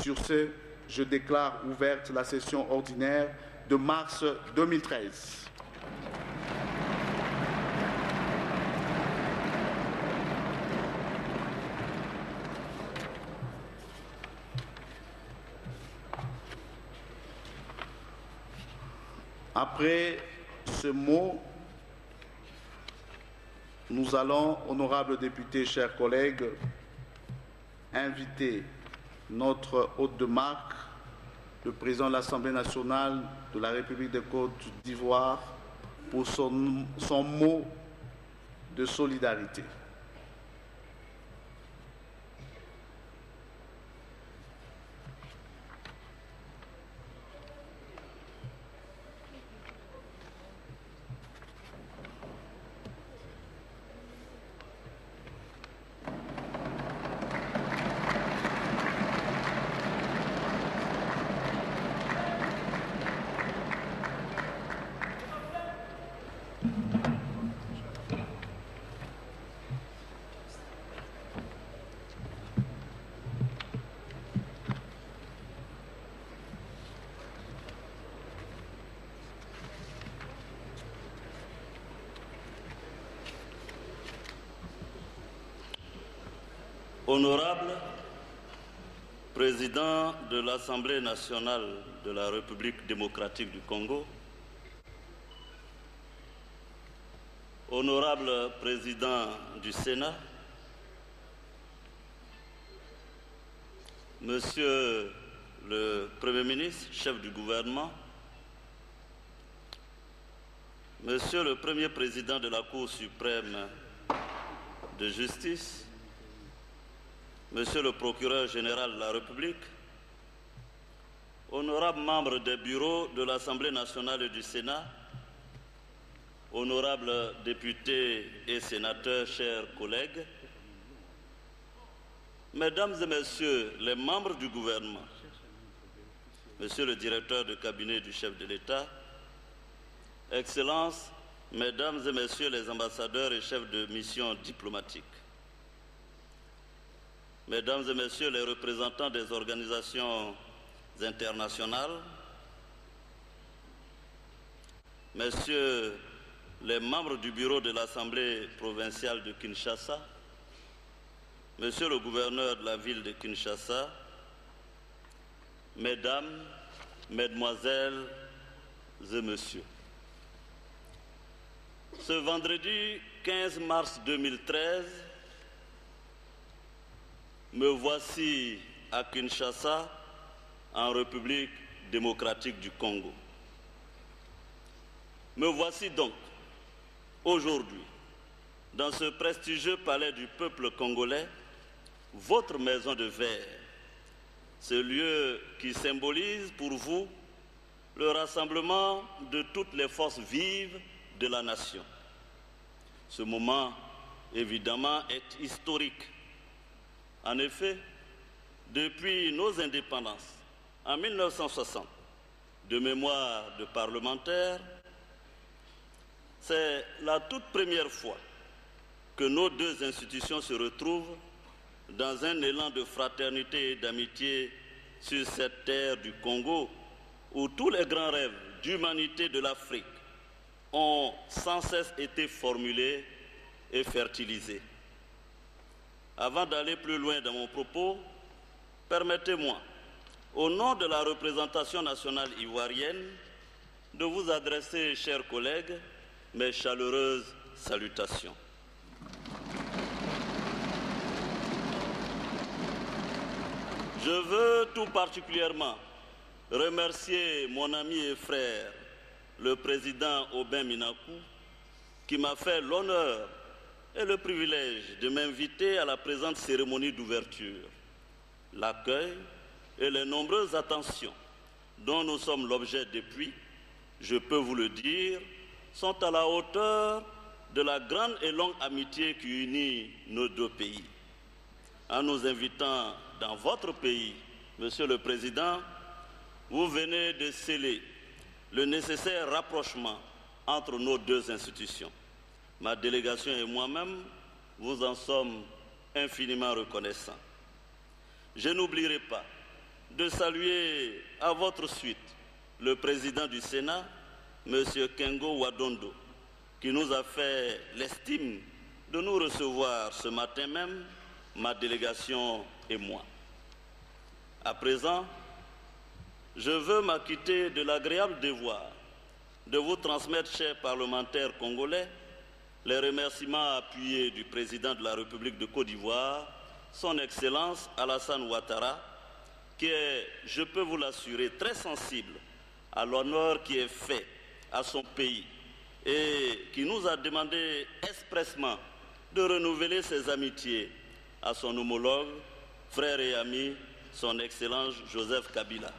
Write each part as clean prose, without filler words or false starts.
Sur ce, je déclare ouverte la session ordinaire de mars 2013. Après ce mot, nous allons, honorables députés, chers collègues, inviter notre hôte de marque, le président de l'Assemblée nationale de la République de Côte d'Ivoire, pour son mot de solidarité. Honorable Président de l'Assemblée nationale de la République démocratique du Congo, Honorable Président du Sénat, Monsieur le Premier ministre, chef du gouvernement, Monsieur le Premier Président de la Cour suprême de justice, Monsieur le procureur général de la République, honorables membres des bureaux de l'Assemblée nationale et du Sénat, honorables députés et sénateurs, chers collègues, Mesdames et Messieurs les membres du gouvernement, Monsieur le directeur de cabinet du chef de l'État, Excellences, Mesdames et Messieurs les ambassadeurs et chefs de mission diplomatique, Mesdames et Messieurs les représentants des organisations internationales, Messieurs les membres du bureau de l'Assemblée provinciale de Kinshasa, Monsieur le gouverneur de la ville de Kinshasa, Mesdames, Mesdemoiselles et Messieurs. Ce vendredi 15 mars 2013, me voici à Kinshasa, en République démocratique du Congo. Me voici donc aujourd'hui dans ce prestigieux palais du peuple congolais, votre maison de verre, ce lieu qui symbolise pour vous le rassemblement de toutes les forces vives de la nation. Ce moment, évidemment, est historique. En effet, depuis nos indépendances, en 1960, de mémoire de parlementaires, c'est la toute première fois que nos deux institutions se retrouvent dans un élan de fraternité et d'amitié sur cette terre du Congo où tous les grands rêves d'humanité de l'Afrique ont sans cesse été formulés et fertilisés. Avant d'aller plus loin dans mon propos, permettez-moi, au nom de la représentation nationale ivoirienne, de vous adresser, chers collègues, mes chaleureuses salutations. Je veux tout particulièrement remercier mon ami et frère, le président Aubin Minakou, qui m'a fait l'honneur et le privilège de m'inviter à la présente cérémonie d'ouverture. L'accueil et les nombreuses attentions dont nous sommes l'objet depuis, je peux vous le dire, sont à la hauteur de la grande et longue amitié qui unit nos deux pays. En nous invitant dans votre pays, Monsieur le Président, vous venez de sceller le nécessaire rapprochement entre nos deux institutions. Ma délégation et moi-même vous en sommes infiniment reconnaissants. Je n'oublierai pas de saluer à votre suite le président du Sénat, M. Kengo Wadondo, qui nous a fait l'estime de nous recevoir ce matin même, ma délégation et moi. À présent, je veux m'acquitter de l'agréable devoir de vous transmettre, chers parlementaires congolais, les remerciements appuyés du président de la République de Côte d'Ivoire, son Excellence Alassane Ouattara, qui est, je peux vous l'assurer, très sensible à l'honneur qui est fait à son pays et qui nous a demandé expressément de renouveler ses amitiés à son homologue, frère et ami, son Excellence Joseph Kabila.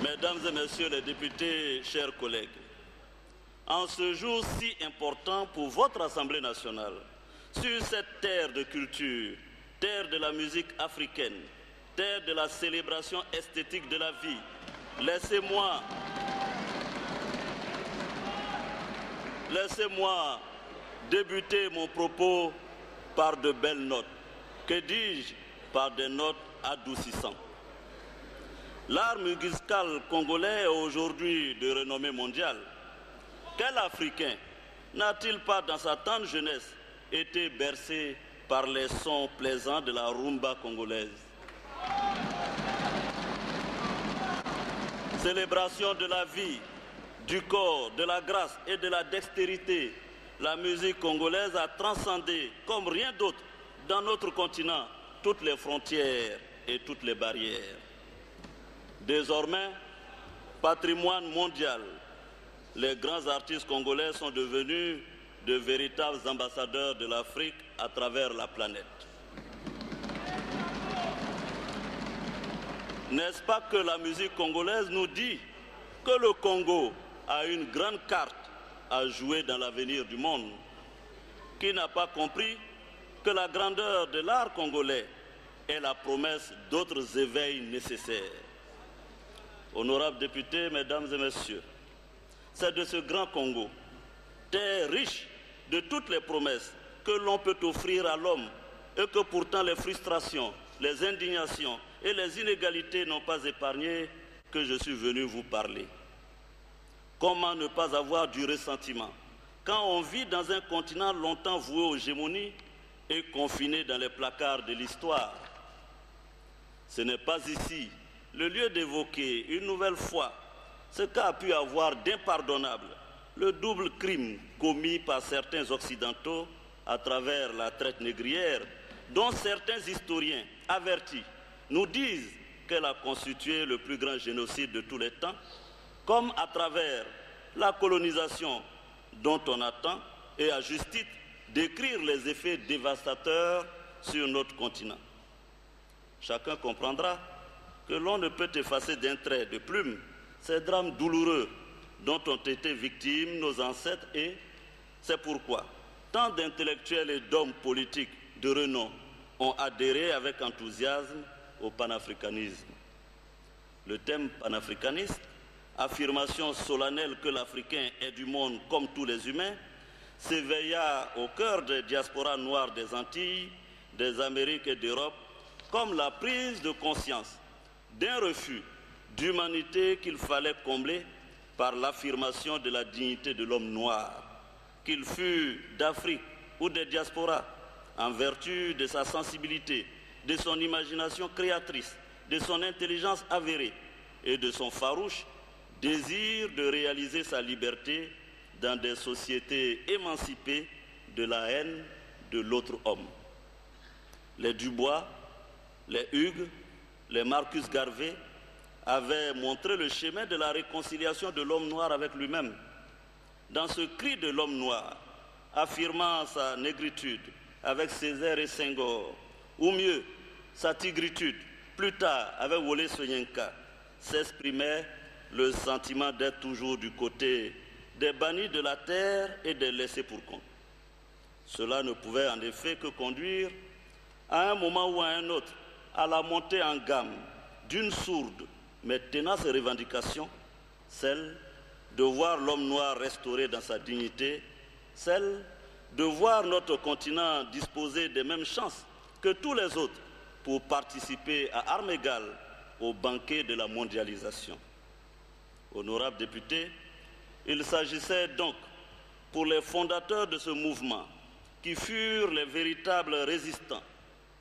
Mesdames et messieurs les députés, chers collègues, en ce jour si important pour votre Assemblée nationale, sur cette terre de culture, terre de la musique africaine, terre de la célébration esthétique de la vie, laissez-moi débuter mon propos par de belles notes. Que dis-je? Par des notes adoucissantes. L'art musical congolais est aujourd'hui de renommée mondiale. Quel Africain n'a-t-il pas dans sa tendre jeunesse été bercé par les sons plaisants de la rumba congolaise? Célébration de la vie, du corps, de la grâce et de la dextérité, la musique congolaise a transcendé comme rien d'autre dans notre continent toutes les frontières et toutes les barrières. Désormais, patrimoine mondial, les grands artistes congolais sont devenus de véritables ambassadeurs de l'Afrique à travers la planète. N'est-ce pas que la musique congolaise nous dit que le Congo a une grande carte à jouer dans l'avenir du monde? Qui n'a pas compris que la grandeur de l'art congolais est la promesse d'autres éveils nécessaires? Honorables députés, mesdames et messieurs, c'est de ce grand Congo, terre riche de toutes les promesses que l'on peut offrir à l'homme et que pourtant les frustrations, les indignations et les inégalités n'ont pas épargné, que je suis venu vous parler. Comment ne pas avoir du ressentiment quand on vit dans un continent longtemps voué aux hégémonies et confiné dans les placards de l'histoire? Ce n'est pas ici le lieu d'évoquer une nouvelle fois ce qu'a pu avoir d'impardonnable le double crime commis par certains Occidentaux à travers la traite négrière, dont certains historiens avertis nous disent qu'elle a constitué le plus grand génocide de tous les temps, comme à travers la colonisation dont on attend, et à juste titre, décrire les effets dévastateurs sur notre continent. Chacun comprendra que l'on ne peut effacer d'un trait de plume ces drames douloureux dont ont été victimes nos ancêtres, et c'est pourquoi tant d'intellectuels et d'hommes politiques de renom ont adhéré avec enthousiasme au panafricanisme. Le thème panafricaniste, affirmation solennelle que l'Africain est du monde comme tous les humains, s'éveilla au cœur des diasporas noires des Antilles, des Amériques et d'Europe, comme la prise de conscience d'un refus d'humanité qu'il fallait combler par l'affirmation de la dignité de l'homme noir, qu'il fût d'Afrique ou des diasporas, en vertu de sa sensibilité, de son imagination créatrice, de son intelligence avérée et de son farouche désir de réaliser sa liberté dans des sociétés émancipées de la haine de l'autre homme. Les Dubois, les Hugues, les Marcus Garvey avaient montré le chemin de la réconciliation de l'homme noir avec lui-même. Dans ce cri de l'homme noir, affirmant sa négritude avec Césaire et Senghor, ou mieux, sa tigritude, plus tard avec Wole Soyinka, s'exprimait le sentiment d'être toujours du côté des bannis de la terre et des laissés pour compte. Cela ne pouvait en effet que conduire à un moment ou à un autre à la montée en gamme d'une sourde mais tenace revendication, celle de voir l'homme noir restauré dans sa dignité, celle de voir notre continent disposer des mêmes chances que que tous les autres pour participer à armes égales au banquet de la mondialisation. Honorables députés, il s'agissait donc pour les fondateurs de ce mouvement, qui furent les véritables résistants,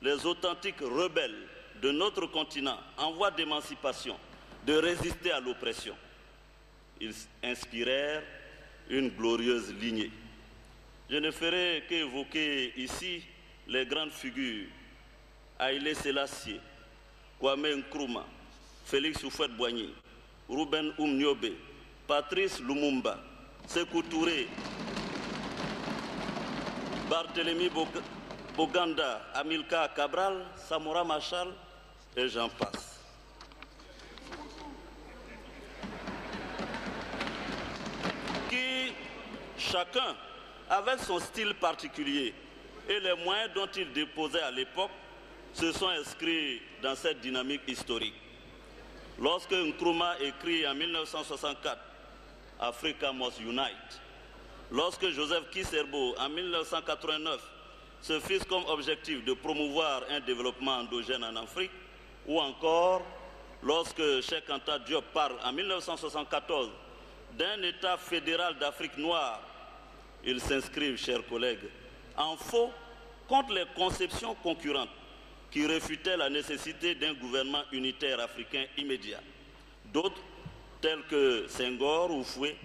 les authentiques rebelles de notre continent en voie d'émancipation, de résister à l'oppression. Ils inspirèrent une glorieuse lignée. Je ne ferai qu'évoquer ici les grandes figures Haïlé Sélassié, Kwame Nkrumah, Félix Houphouët-Boigny, Ruben Oumniobé, Patrice Lumumba, Sékou Touré, Barthélemy Boganda, Amilcar Cabral, Samora Machel et j'en passe. Qui, chacun, avec son style particulier et les moyens dont il disposait à l'époque, se sont inscrits dans cette dynamique historique. Lorsque Nkrumah écrit en 1964 « Africa must unite », lorsque Joseph Kisserbo, en 1989, se fixe comme objectif de promouvoir un développement endogène en Afrique, ou encore lorsque Cheikh Anta Diop parle en 1974 d'un État fédéral d'Afrique noire, ils s'inscrivent, chers collègues, en faux contre les conceptions concurrentes qui réfutaient la nécessité d'un gouvernement unitaire africain immédiat. D'autres, tels que Senghor ou Fouet,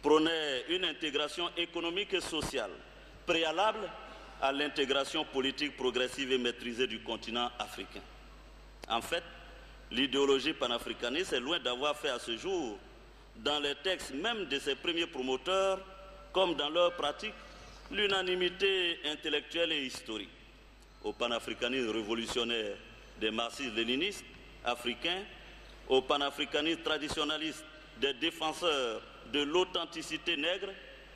prônaient une intégration économique et sociale, préalable à l'intégration politique progressive et maîtrisée du continent africain. En fait, l'idéologie panafricaniste est loin d'avoir fait à ce jour, dans les textes même de ses premiers promoteurs, comme dans leur pratique, l'unanimité intellectuelle et historique. Au panafricanisme révolutionnaire des marxistes-léninistes africains, au panafricanisme traditionnaliste des défenseurs de l'authenticité nègre,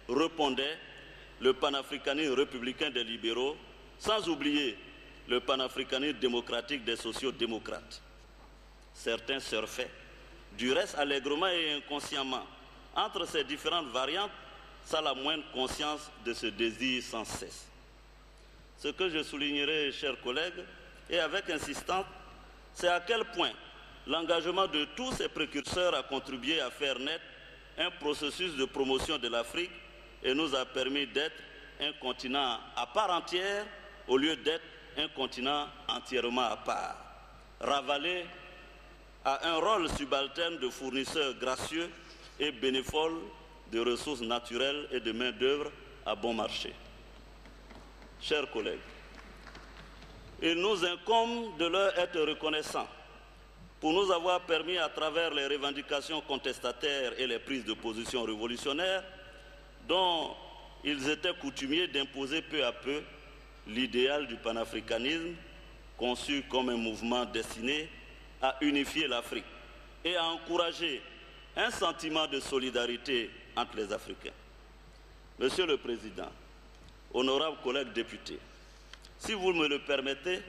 répondait le panafricanisme républicain des libéraux, sans oublier le panafricanisme démocratique des sociaux-démocrates. Certains surfaient, du reste allègrement et inconsciemment, entre ces différentes variantes, sans la moindre conscience de ce désir sans cesse. Ce que je soulignerai, chers collègues, et avec insistance, c'est à quel point l'engagement de tous ces précurseurs a contribué à faire naître un processus de promotion de l'Afrique et nous a permis d'être un continent à part entière au lieu d'être un continent entièrement à part, ravalé à un rôle subalterne de fournisseur gracieux et bénévole de ressources naturelles et de main-d'œuvre à bon marché. Chers collègues, il nous incombe de leur être reconnaissants pour nous avoir permis, à travers les revendications contestataires et les prises de position révolutionnaires, dont ils étaient coutumiers d'imposer peu à peu l'idéal du panafricanisme, conçu comme un mouvement destiné à unifier l'Afrique et à encourager un sentiment de solidarité entre les Africains. Monsieur le Président, honorables collègues députés, si vous me le permettez,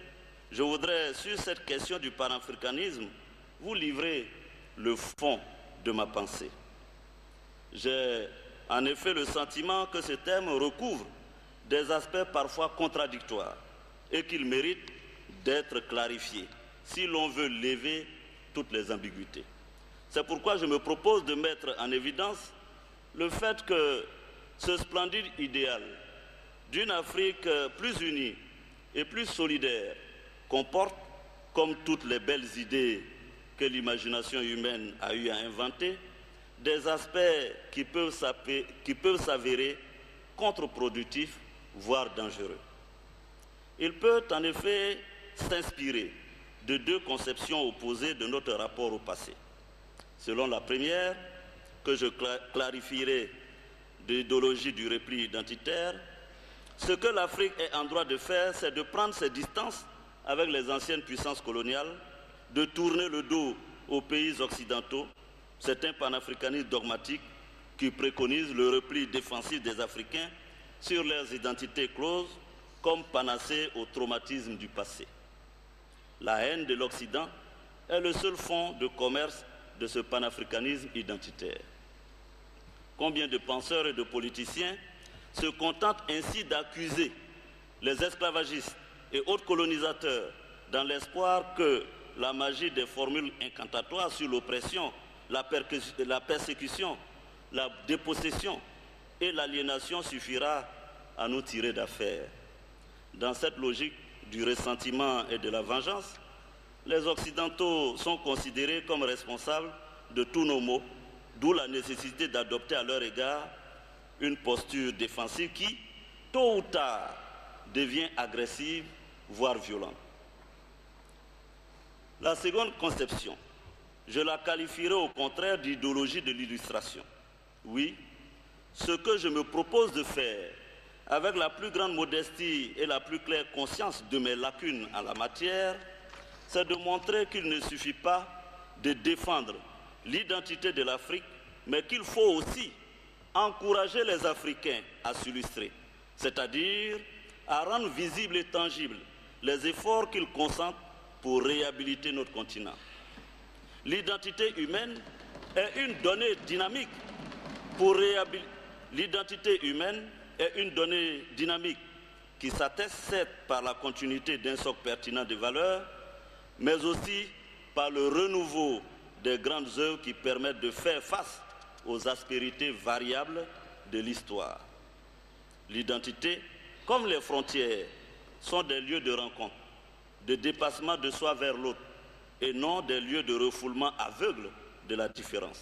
je voudrais, sur cette question du panafricanisme, vous livrer le fond de ma pensée. J'ai en effet le sentiment que ce thème recouvre des aspects parfois contradictoires et qu'il mérite d'être clarifié si l'on veut lever toutes les ambiguïtés. C'est pourquoi je me propose de mettre en évidence le fait que ce splendide idéal d'une Afrique plus unie et plus solidaire comporte, comme toutes les belles idées que l'imagination humaine a eu à inventer, des aspects qui peuvent s'avérer contre-productifs, voire dangereux. Il peut en effet s'inspirer de deux conceptions opposées de notre rapport au passé. Selon la première, que je clarifierai de l'idéologie du repli identitaire, ce que l'Afrique est en droit de faire, c'est de prendre ses distances avec les anciennes puissances coloniales, de tourner le dos aux pays occidentaux. C'est un panafricanisme dogmatique qui préconise le repli défensif des Africains sur leurs identités closes comme panacée au traumatisme du passé. La haine de l'Occident est le seul fonds de commerce de ce panafricanisme identitaire. Combien de penseurs et de politiciens se contentent ainsi d'accuser les esclavagistes et autres colonisateurs dans l'espoir que la magie des formules incantatoires sur l'oppression, la persécution, la dépossession et l'aliénation suffira à nous tirer d'affaire. Dans cette logique du ressentiment et de la vengeance, les Occidentaux sont considérés comme responsables de tous nos maux, d'où la nécessité d'adopter à leur égard une posture défensive qui, tôt ou tard, devient agressive, voire violente. La seconde conception, je la qualifierai au contraire d'idéologie de l'illustration. Oui, ce que je me propose de faire, avec la plus grande modestie et la plus claire conscience de mes lacunes en la matière, c'est de montrer qu'il ne suffit pas de défendre l'identité de l'Afrique, mais qu'il faut aussi encourager les Africains à s'illustrer, c'est-à-dire à rendre visibles et tangibles les efforts qu'ils consentent pour réhabiliter notre continent. L'identité humaine est une donnée dynamique pour réhabiliter. L'identité humaine est une donnée dynamique qui s'atteste certes par la continuité d'un socle pertinent de valeurs, mais aussi par le renouveau des grandes œuvres qui permettent de faire face aux aspérités variables de l'histoire. L'identité, comme les frontières, sont des lieux de rencontre, de dépassement de soi vers l'autre, et non des lieux de refoulement aveugle de la différence.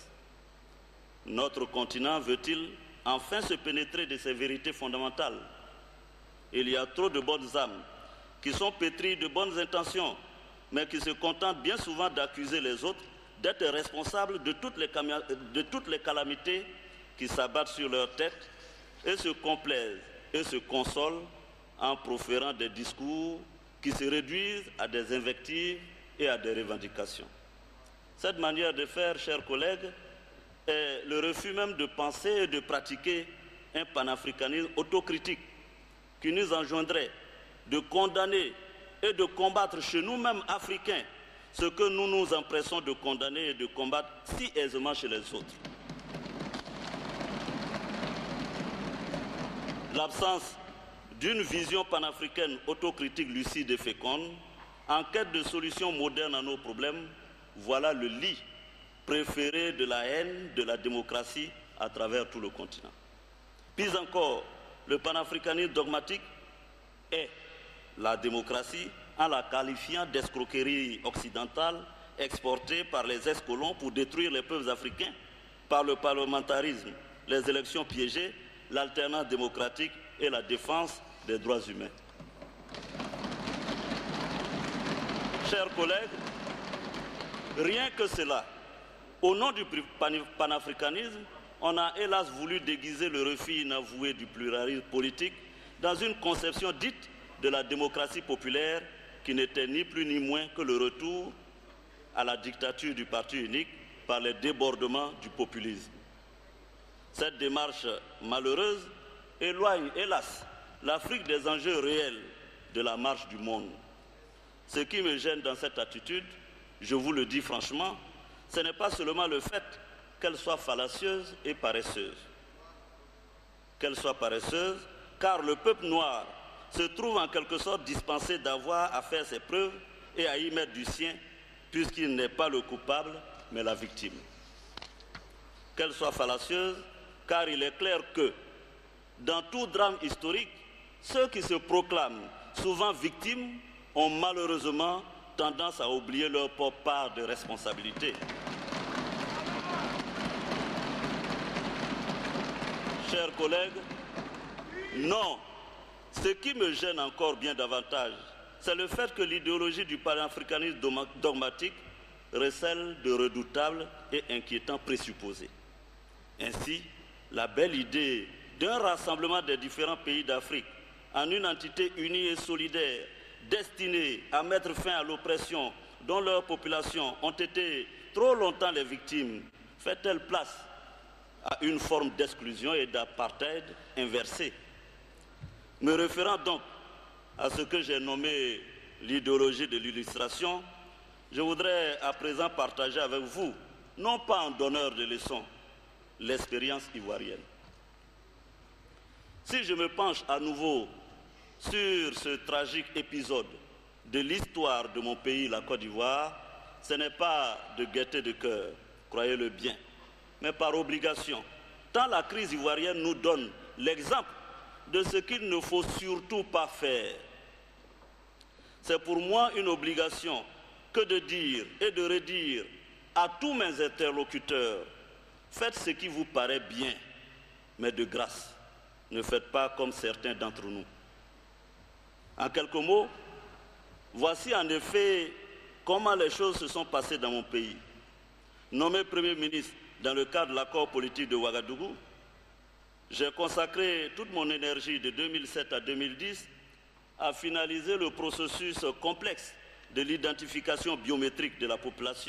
Notre continent veut-il enfin se pénétrer de ces vérités fondamentales? Il y a trop de bonnes âmes qui sont pétries de bonnes intentions, mais qui se contentent bien souvent d'accuser les autres d'être responsables de toutes les calamités qui s'abattent sur leur tête et se complaisent et se consolent en proférant des discours qui se réduisent à des invectives et à des revendications. Cette manière de faire, chers collègues, est le refus même de penser et de pratiquer un panafricanisme autocritique qui nous engendrait de condamner et de combattre chez nous-mêmes Africains ce que nous nous empressons de condamner et de combattre si aisément chez les autres. L'absence d'une vision panafricaine autocritique lucide et féconde, en quête de solutions modernes à nos problèmes, voilà le lit préféré de la haine de la démocratie à travers tout le continent. Pis encore, le panafricanisme dogmatique est la démocratie en la qualifiant d'escroquerie occidentale exportée par les ex-colons pour détruire les peuples africains par le parlementarisme, les élections piégées, l'alternance démocratique et la défense des droits humains. Chers collègues, rien que cela, au nom du panafricanisme, on a hélas voulu déguiser le refus inavoué du pluralisme politique dans une conception dite de la démocratie populaire qui n'était ni plus ni moins que le retour à la dictature du parti unique par les débordements du populisme. Cette démarche malheureuse éloigne, hélas, l'Afrique des enjeux réels de la marche du monde. Ce qui me gêne dans cette attitude, je vous le dis franchement, ce n'est pas seulement le fait qu'elle soit fallacieuse et paresseuse. Qu'elle soit paresseuse, car le peuple noir se trouve en quelque sorte dispensé d'avoir à faire ses preuves et à y mettre du sien, puisqu'il n'est pas le coupable, mais la victime. Qu'elle soit fallacieuse, car il est clair que, dans tout drame historique, ceux qui se proclament souvent victimes ont malheureusement tendance à oublier leur propre part de responsabilité. Chers collègues, non, ce qui me gêne encore bien davantage, c'est le fait que l'idéologie du panafricanisme dogmatique recèle de redoutables et inquiétants présupposés. Ainsi, la belle idée d'un rassemblement des différents pays d'Afrique en une entité unie et solidaire, destinée à mettre fin à l'oppression dont leurs populations ont été trop longtemps les victimes, fait-elle place à une forme d'exclusion et d'apartheid inversée? Me référant donc à ce que j'ai nommé l'idéologie de l'illustration, je voudrais à présent partager avec vous, non pas en donneur de leçons, l'expérience ivoirienne. Si je me penche à nouveau sur ce tragique épisode de l'histoire de mon pays, la Côte d'Ivoire, ce n'est pas de gaieté de cœur, croyez-le bien, mais par obligation. Tant la crise ivoirienne nous donne l'exemple de ce qu'il ne faut surtout pas faire. C'est pour moi une obligation que de dire et de redire à tous mes interlocuteurs, faites ce qui vous paraît bien, mais de grâce, ne faites pas comme certains d'entre nous. En quelques mots, voici en effet comment les choses se sont passées dans mon pays. Nommé Premier ministre dans le cadre de l'accord politique de Ouagadougou, j'ai consacré toute mon énergie de 2007 à 2010 à finaliser le processus complexe de l'identification biométrique de la population.